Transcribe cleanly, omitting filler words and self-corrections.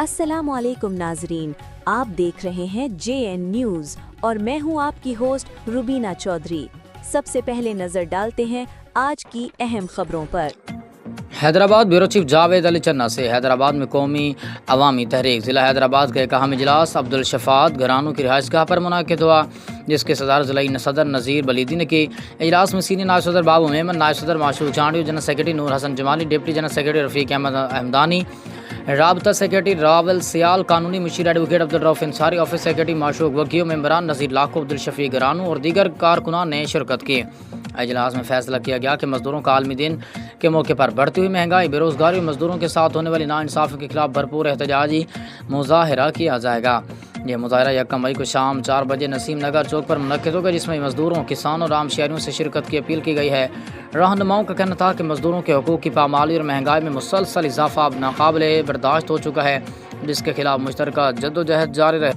अस्सलाम वालेकुम नाजरीन, आप देख रहे हैं JN न्यूज़ और मैं हूं आपकी होस्ट रुबीना चौधरी। सबसे पहले नजर डालते हैं आज की अहम खबरों पर। हैदराबाद ब्यूरो चीफ जावेद अली चन्ना से हैदराबाद में कौमी अवामी तहरीक ज़िला हैदराबाद का एक अहम इजलास अब्दुल शफात घरानों की रिहाइशगाह पर मुनाकिद हुआ, जिसके सदारत ज़िला सदर नज़ीर बलीदी ने की। इजलास में सीनियर नायब सदर बाबू मेमन, नायब सदर Mashooq Chandio, general secretary Noor Hasan Jamali, deputy general secretary Rafiq Ahmed Ahmadani, राबता सेक्रेटरी रावल सियाल, कानूनी मुशीर advocate Abdul Rauf Ansari, office secretary Mashooq Vakil, मेंबरान नज़ीर लाखो, अब्दुल शफीक घरानू और दीगर कारकुनान ने शिरकत की। इजलास में फैसला किया गया कि मज़दूरों का आलमी दिन के मौके पर बढ़ती हुई महंगाई, बेरोज़गारी और मज़दूरों के साथ होने वाली नाइंसाफ़ी के खिलाफ भरपूर एहतजाजी मुज़ाहरा किया जाएगा। यह मुज़ाहरा 1 मई को शाम 4 बजे नसीम नगर चौक पर मुनक्किद होगा, जिसमें मज़दूरों, किसानों और आम शहरियों से शिरकत की अपील की गई है। रहनुमाओं का कहना था कि मज़दूरों के हकूक़ की पामाली और महंगाई में मुसलसल इजाफा अब नाकाबिले बर्दाश्त हो चुका है, जिसके खिलाफ मुश्तरका जद्दोजहद जारी रहे।